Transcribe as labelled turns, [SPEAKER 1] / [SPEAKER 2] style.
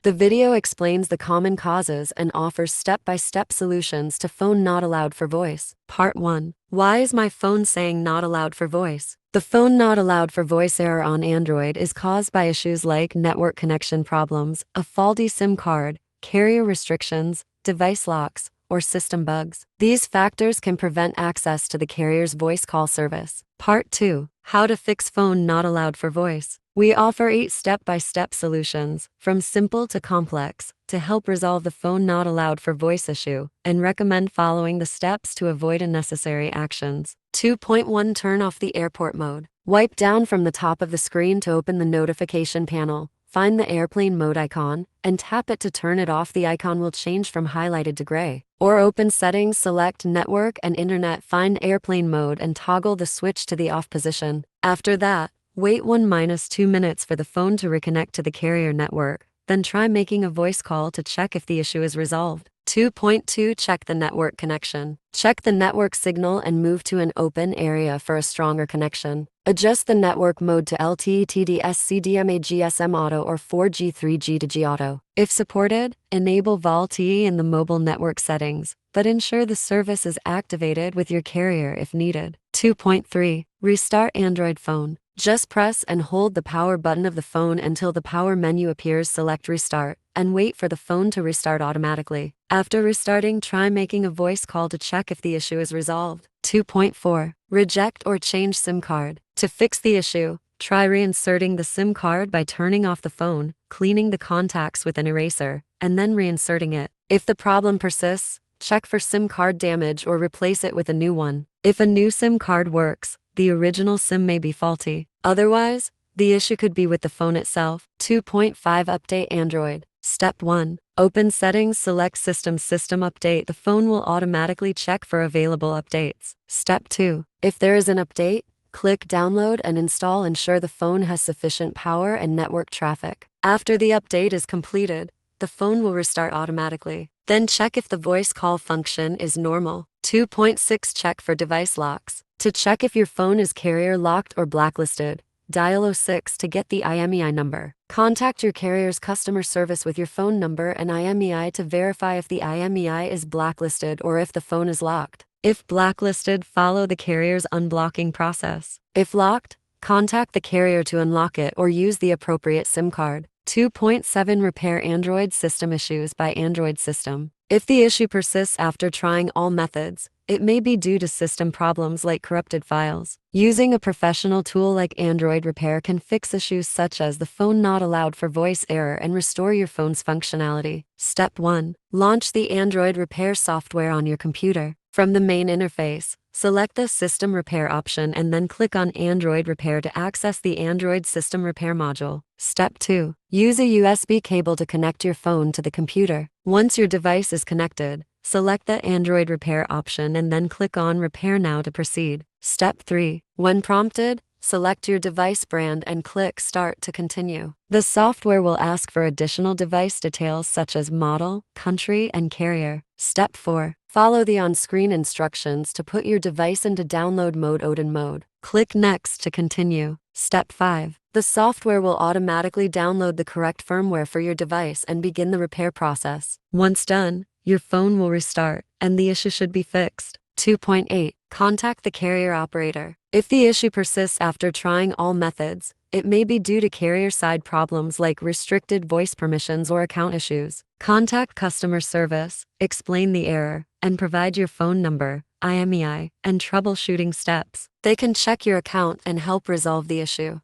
[SPEAKER 1] The video explains the common causes and offers step-by-step solutions to phone not allowed for voice. Part 1. Why is my phone saying not allowed for voice? The phone not allowed for voice error on Android is caused by issues like network connection problems, a faulty SIM card, carrier restrictions, device locks, or system bugs. These factors can prevent access to the carrier's voice call service. Part 2. How to fix phone not allowed for voice. We offer 8 step-by-step solutions, from simple to complex, to help resolve the phone not allowed for voice issue, and recommend following the steps to avoid unnecessary actions. 2.1 Turn off the airport mode. Wipe down from the top of the screen to open the notification panel. Find the airplane mode icon, and tap it to turn it off. The icon will change from highlighted to gray. Or open Settings, select Network and Internet, find airplane mode and toggle the switch to the off position. After that, wait 1-2 minutes for the phone to reconnect to the carrier network, then try making a voice call to check if the issue is resolved. 2.2 Check the network connection. Check the network signal and move to an open area for a stronger connection. Adjust the network mode to LTE, TDS, CDMA, GSM Auto, or 4G, 3G to G Auto. If supported, enable VoLTE in the mobile network settings, but ensure the service is activated with your carrier if needed. 2.3 Restart Android phone. Just press and hold the power button of the phone until the power menu appears. Select Restart, and wait for the phone to restart automatically. After restarting, try making a voice call to check if the issue is resolved. 2.4 Reject or change SIM card. To fix the issue, try reinserting the SIM card by turning off the phone, cleaning the contacts with an eraser, and then reinserting it. If the problem persists, check for SIM card damage or replace it with a new one. If a new SIM card works, the original SIM may be faulty. Otherwise, the issue could be with the phone itself. 2.5 Update Android. Step 1. Open Settings, select System Update. The phone will automatically check for available updates. Step 2. If there is an update, click Download and install. Ensure the phone has sufficient power and network traffic. After the update is completed, the phone will restart automatically. Then check if the voice call function is normal. 2.6 Check for device locks. To check if your phone is carrier locked or blacklisted, dial 06 to get the IMEI number. Contact your carrier's customer service with your phone number and IMEI to verify if the IMEI is blacklisted or if the phone is locked. If blacklisted, follow the carrier's unblocking process. If locked, contact the carrier to unlock it or use the appropriate SIM card. 2.7 Repair Android system issues by Android system. If the issue persists after trying all methods, it may be due to system problems like corrupted files. Using a professional tool like Android Repair can fix issues such as the phone not allowed for voice error and restore your phone's functionality. Step 1. Launch the Android Repair software on your computer. From the main interface, select the System Repair option and then click on Android Repair to access the Android System Repair module. Step 2. Use a USB cable to connect your phone to the computer. Once your device is connected, select the Android Repair option and then click on Repair Now to proceed. Step 3. When prompted, select your device brand and click Start to continue. The software will ask for additional device details such as model, country, and carrier. Step 4. Follow the on-screen instructions to put your device into download mode Odin mode. Click Next to continue. Step 5. The software will automatically download the correct firmware for your device and begin the repair process. Once done, your phone will restart, and the issue should be fixed. 2.8. Contact the carrier operator. If the issue persists after trying all methods, it may be due to carrier-side problems like restricted voice permissions or account issues. Contact customer service, explain the error, and provide your phone number, IMEI, and troubleshooting steps. They can check your account and help resolve the issue.